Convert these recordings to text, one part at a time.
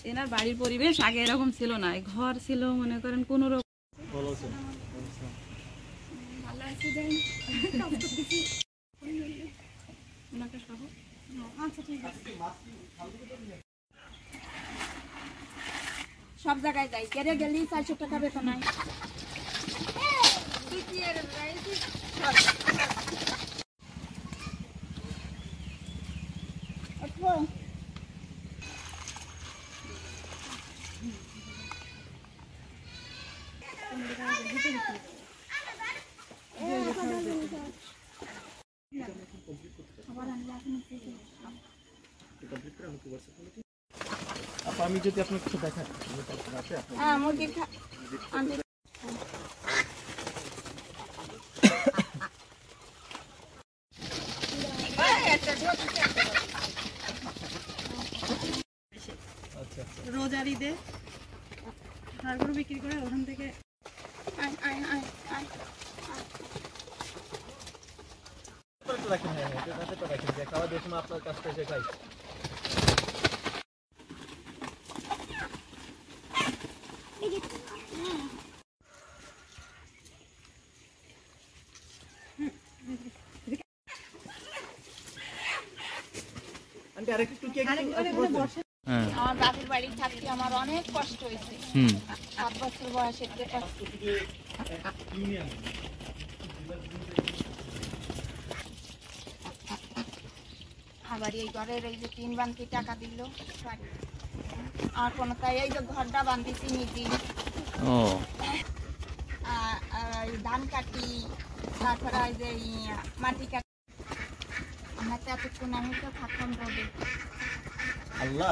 এনার বাড়ির পরিবেশ আগে এরকম ছিল না, ঘর ছিল মনে করেন কোন রকম। সব জায়গায় যাই, কেড়ে গেলি 400 টাকা বেতন নাই। আমি যদি আপনার কিছু দেখাই, মুরগির রোজার ঈদে হাড়গুলো বিক্রি করে ওখান থেকে খাওয়া দিয়ে সময় আপনার কাছটা এসে খাই। আমার বাপের বাড়ি থাকতে আমার অনেক কষ্ট হয়েছে। 7 বছর বয়সে আবার এই ঘরের এই যে 3 বান্তি টাকা দিল আর কোনো, তাই এই যে ঘরটা বান্ধিছি নিজে। ধান কাটি, তারপরে এই যে মাটি কাটি, আমরা তো এতক্ষণ আমি তো থাকতাম রোদে। আল্লাহ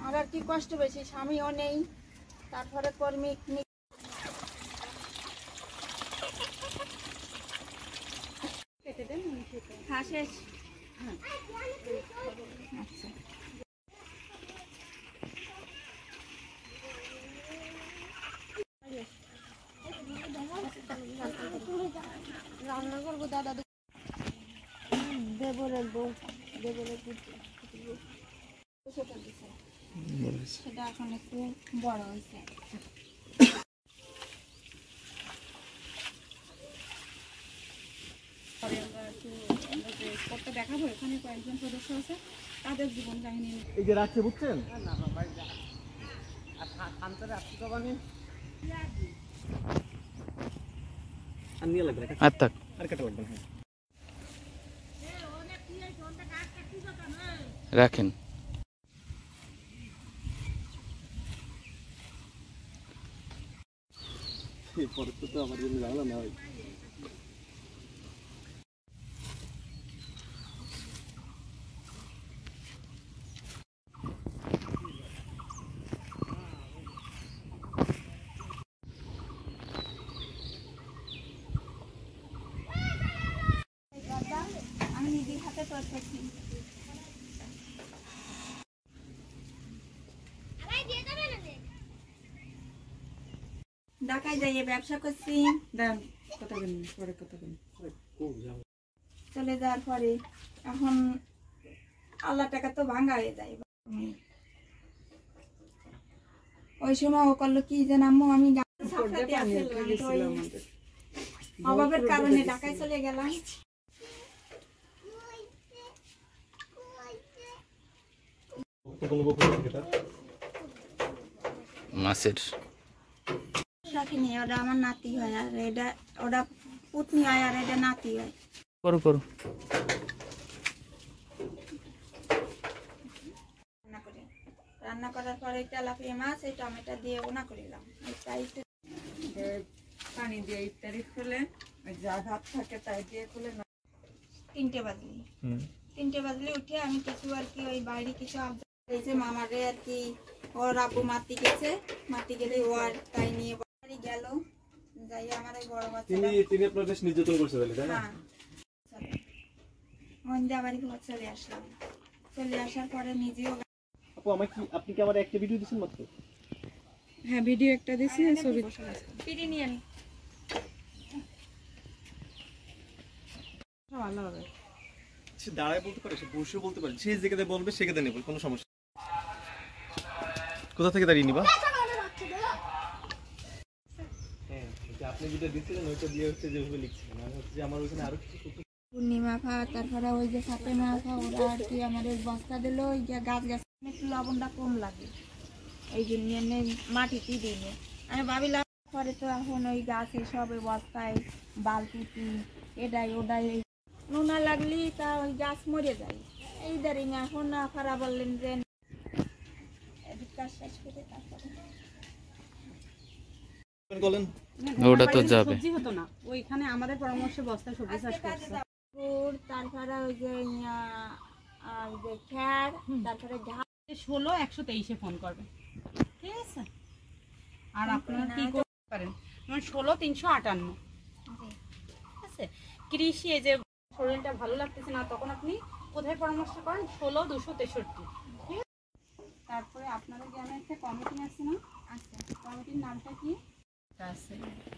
আর আর কি কষ্ট বেশি, স্বামীও নেই, তারপরে কর্মী শেষ। আচ্ছা রান্না করবো দাদা, দেবরের বউ, দেবরের সেটা এখন একটু বড় হয়েছে। দেখাবো এখানে কয়েকজন সদস্য আছে, তাদের জীবন কাহিনী এই যে রাখছে, বুঝছেন? রাখেন। পরে তো আমার জন্য জানলাম না ভাই। আমি নিজের হাতে তৈরি করছি। ঢাকায় যাইয়ে ব্যবসা করছি, চলে যাওয়ার পরে এখন আল্লাহ টাকা তো ভাঙা হয়ে যায়। ওই সময় ও করলো কি যে নামো, আমি অভাবের কারণে ঢাকায় চলে গেলাম। মাছের রাখিনি, ওটা আমার নাতি হয়, আর এটা ওটা পুতনি হয়, আর এটা নাতি হয়। করো করো। রান্না করার পরে তেলাপিয়া মাছ এই টমেটো দিয়ে বোনা করিলাম, পানি দিয়ে ইত্যাদি খুলে যা ভাত থাকে তাই দিয়ে খুলে 3টে বাজলে উঠে আমি কিছু আর কি ওই বাইরে কিছু হয়েছে মামারে আর কি, ওর আব্বু মাটি গেছে, মাটি গেলে ও আর তাই নিয়ে বাড়ি গেল, যাই আমার এই বড় বাচ্চা তিনি আপনার বেশ নির্যাতন করছে তাই না? মন্দির বাড়ি ঘর চলে আসলাম, চলে আসার পরে নিজেও। আপু আপনি কি আমার একটা ভিডিও দিয়েছেন মাত্র? হ্যাঁ ভিডিও একটা দিছি, ছবি পিড়ি নিয়ে নি ভালো হবে। সে দাঁড়ায় বলতে পারে, সে বসে বলতে পারে, সে যেখানে বলবে সেখানে নেব, কোনো সমস্যা। কোথা থেকে দাঁড়িয়ে নিবা? হ্যাঁ, আপনি যেটা দিচ্ছিলেন ওইটা দিয়ে হচ্ছে যেভাবে লিখছিলেন, আমি হচ্ছে যে আমার ওইখানে আরো কিছু পূর্ণিমা খা, তারপরে ওই যে ফাতেমা খা, ওরা আর কি আমাদের বস্তা দিল, ওই যে গাছ গাছ একটু লবণটা কম লাগে, এই জন্য মাটিতে দিলে আমি ভাবিলাম। পরে তো এখন ওই গাছে সব ওই বস্তায় বালতিটি এটাই ওটাই নোনা লাগলি তা ওই গাছ মরে যায়। এই দাঁড়িয়ে এখন আপনারা বললেন যে কাজ শেষ করে তারপরে বলেন। ওটা তো যাবে। সবজি হতো না, ওইখানে আমাদের পরামর্শে বস্তা সবজি চাষ করছে। তারপরে ওই যে খ্যার, তারপরে 16-123-এ ফোন করবে, ঠিক আছে? আর আপনারা কি করতে পারেন, যেমন 16-358, ঠিক আছে? কৃষি, এই যে শরীরটা ভালো লাগতেছে না, তখন আপনি কোথায় পরামর্শ করেন? 16-263, ঠিক আছে? তারপরে আপনাদের গ্রামে একটা কমিটি আছে না? আচ্ছা, কমিটির নামটা কি আছে?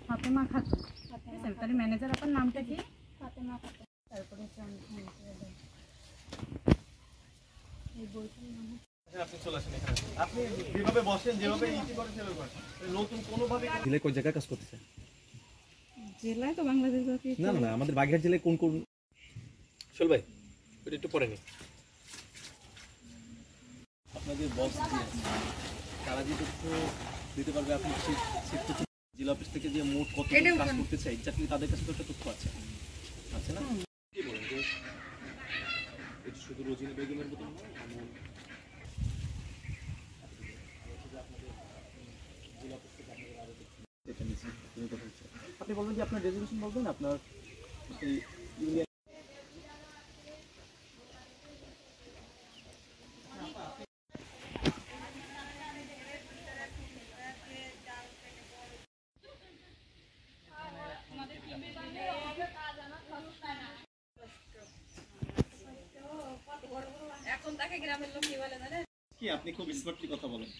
ফাতেমা খাতুন, ঠিক আছে? তাহলে ম্যানেজার আপনার নামটা কি? ফাতেমা খাতুন। তারপরে এই বইটার নাম আপনি চলে আসেন এখানে। আপনি যেভাবে বসেন, যেভাবে ইতি করেন সেভাবে করেন। নতুন কোনোভাবে জেলায় কোন জায়গায় কাজ করতেছে? জেলায় তো বাংলাদেশ ব্যাপী। না না না, আমাদের বাগেরহাট জেলায় কোন কোন? শোল ভাই, ওটা একটু পরে নি। আপনাদের বস তারা যে তথ্য দিতে পারবে, আপনি সেই তথ্য জেলা অফিস থেকে যে মোট কত কাজ করতেছে এক্স্যাক্টলি তাদের কাছে তো একটা তথ্য আছে, আছে না? কি বলেন যে এটা শুধু রোজিনা বেগমের মতো নয়, এমন আপনি বলবেন যে আপনার রেজুলেশন বলবেন, আপনার ইউনিয়ন এখন তাকে গ্রামের লোক কি বলে জানেন? কি আপনি খুব স্মার্টলি কথা বলেন।